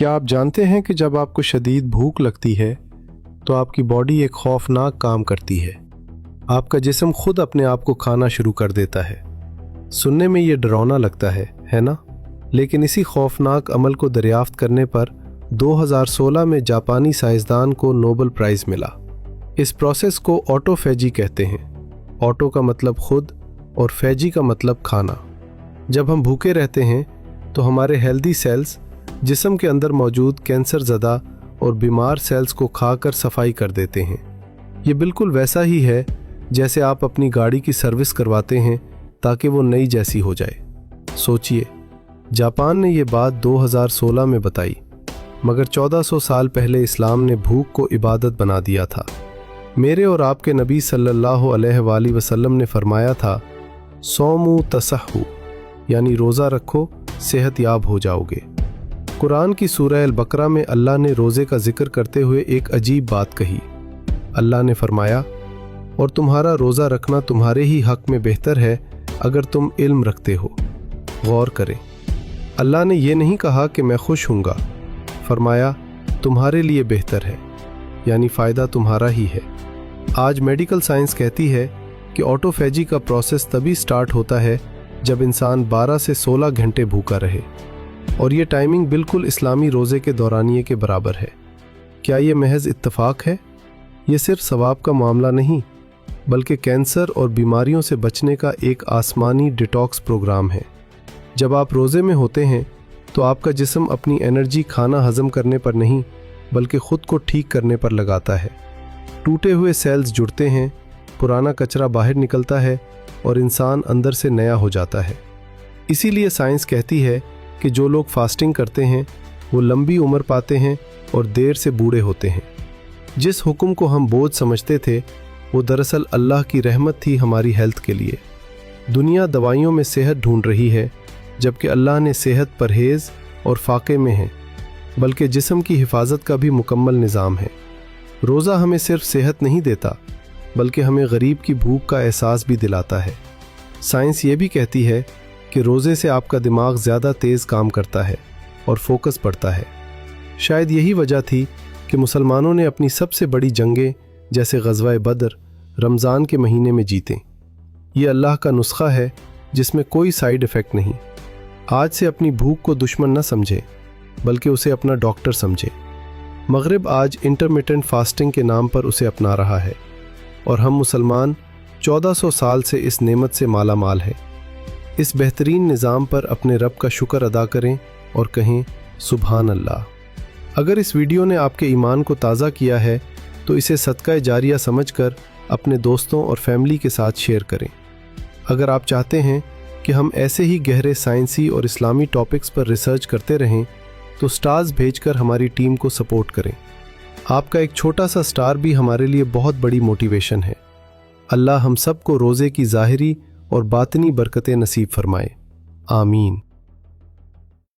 क्या आप जानते हैं कि जब आपको शदीद भूख लगती है तो आपकी बॉडी एक खौफनाक काम करती है। आपका जिस्म खुद अपने आप को खाना शुरू कर देता है। सुनने में ये डरावना लगता है ना? लेकिन इसी खौफनाक अमल को दरियाफ्त करने पर 2016 में जापानी साइंसदान को नोबेल प्राइज़ मिला। इस प्रोसेस को ऑटोफेजी कहते हैं। ऑटो का मतलब खुद और फेजी का मतलब खाना। जब हम भूखे रहते हैं तो हमारे हेल्दी सेल्स जिस्म के अंदर मौजूद कैंसर ज़दा और बीमार सेल्स को खाकर सफाई कर देते हैं। ये बिल्कुल वैसा ही है जैसे आप अपनी गाड़ी की सर्विस करवाते हैं ताकि वो नई जैसी हो जाए। सोचिए, जापान ने ये बात 2016 में बताई, मगर 1400 साल पहले इस्लाम ने भूख को इबादत बना दिया था। मेरे और आपके नबी सल्लल्लाहु अलैहि वसल्लम ने फरमाया था, सौमू तसहू, यानी रोज़ा रखो, सेहत याब हो जाओगे। कुरान की सूरह अल बकरा में अल्लाह ने रोज़े का जिक्र करते हुए एक अजीब बात कही। अल्लाह ने फरमाया, और तुम्हारा रोज़ा रखना तुम्हारे ही हक़ में बेहतर है अगर तुम इल्म रखते हो। गौर करें, अल्लाह ने यह नहीं कहा कि मैं खुश हूँगा, फरमाया तुम्हारे लिए बेहतर है, यानी फ़ायदा तुम्हारा ही है। आज मेडिकल साइंस कहती है कि ऑटोफेजी का प्रोसेस तभी स्टार्ट होता है जब इंसान 12 से 16 घंटे भूखा रहे, और ये टाइमिंग बिल्कुल इस्लामी रोज़े के दौरानिए के बराबर है। क्या ये महज इत्तफाक है? ये सिर्फ सवाब का मामला नहीं, बल्कि कैंसर और बीमारियों से बचने का एक आसमानी डिटॉक्स प्रोग्राम है। जब आप रोज़े में होते हैं तो आपका जिस्म अपनी एनर्जी खाना हज़म करने पर नहीं, बल्कि ख़ुद को ठीक करने पर लगाता है। टूटे हुए सेल्स जुड़ते हैं, पुराना कचरा बाहर निकलता है और इंसान अंदर से नया हो जाता है। इसीलिए साइंस कहती है कि जो लोग फास्टिंग करते हैं वो लंबी उम्र पाते हैं और देर से बूढ़े होते हैं। जिस हुक्म को हम बोझ समझते थे वो दरअसल अल्लाह की रहमत थी हमारी हेल्थ के लिए। दुनिया दवाइयों में सेहत ढूंढ रही है, जबकि अल्लाह ने सेहत परहेज़ और फाके में है, बल्कि जिस्म की हिफाजत का भी मुकम्मल निज़ाम है। रोज़ा हमें सिर्फ सेहत नहीं देता, बल्कि हमें गरीब की भूख का एहसास भी दिलाता है। साइंस ये भी कहती है कि रोज़े से आपका दिमाग ज़्यादा तेज़ काम करता है और फोकस बढ़ता है। शायद यही वजह थी कि मुसलमानों ने अपनी सबसे बड़ी जंगें जैसे ग़ज़वा बदर रमज़ान के महीने में जीतें। ये अल्लाह का नुस्खा है जिसमें कोई साइड इफ़ेक्ट नहीं। आज से अपनी भूख को दुश्मन न समझे, बल्कि उसे अपना डॉक्टर समझे। मगरिब आज इंटरमिटेंट फास्टिंग के नाम पर उसे अपना रहा है, और हम मुसलमान 1400 साल से इस नेमत से माला माल है। इस बेहतरीन निज़ाम पर अपने रब का शुक्र अदा करें और कहें सुभान अल्लाह। अगर इस वीडियो ने आपके ईमान को ताज़ा किया है तो इसे सदका जारिया समझकर अपने दोस्तों और फैमिली के साथ शेयर करें। अगर आप चाहते हैं कि हम ऐसे ही गहरे साइंसी और इस्लामी टॉपिक्स पर रिसर्च करते रहें तो स्टार्स भेजकर हमारी टीम को सपोर्ट करें। आपका एक छोटा सा स्टार भी हमारे लिए बहुत बड़ी मोटिवेशन है। अल्लाह हम सब को रोज़े की ज़ाहिरी और बातिनी बरकतें नसीब फरमाए। आमीन।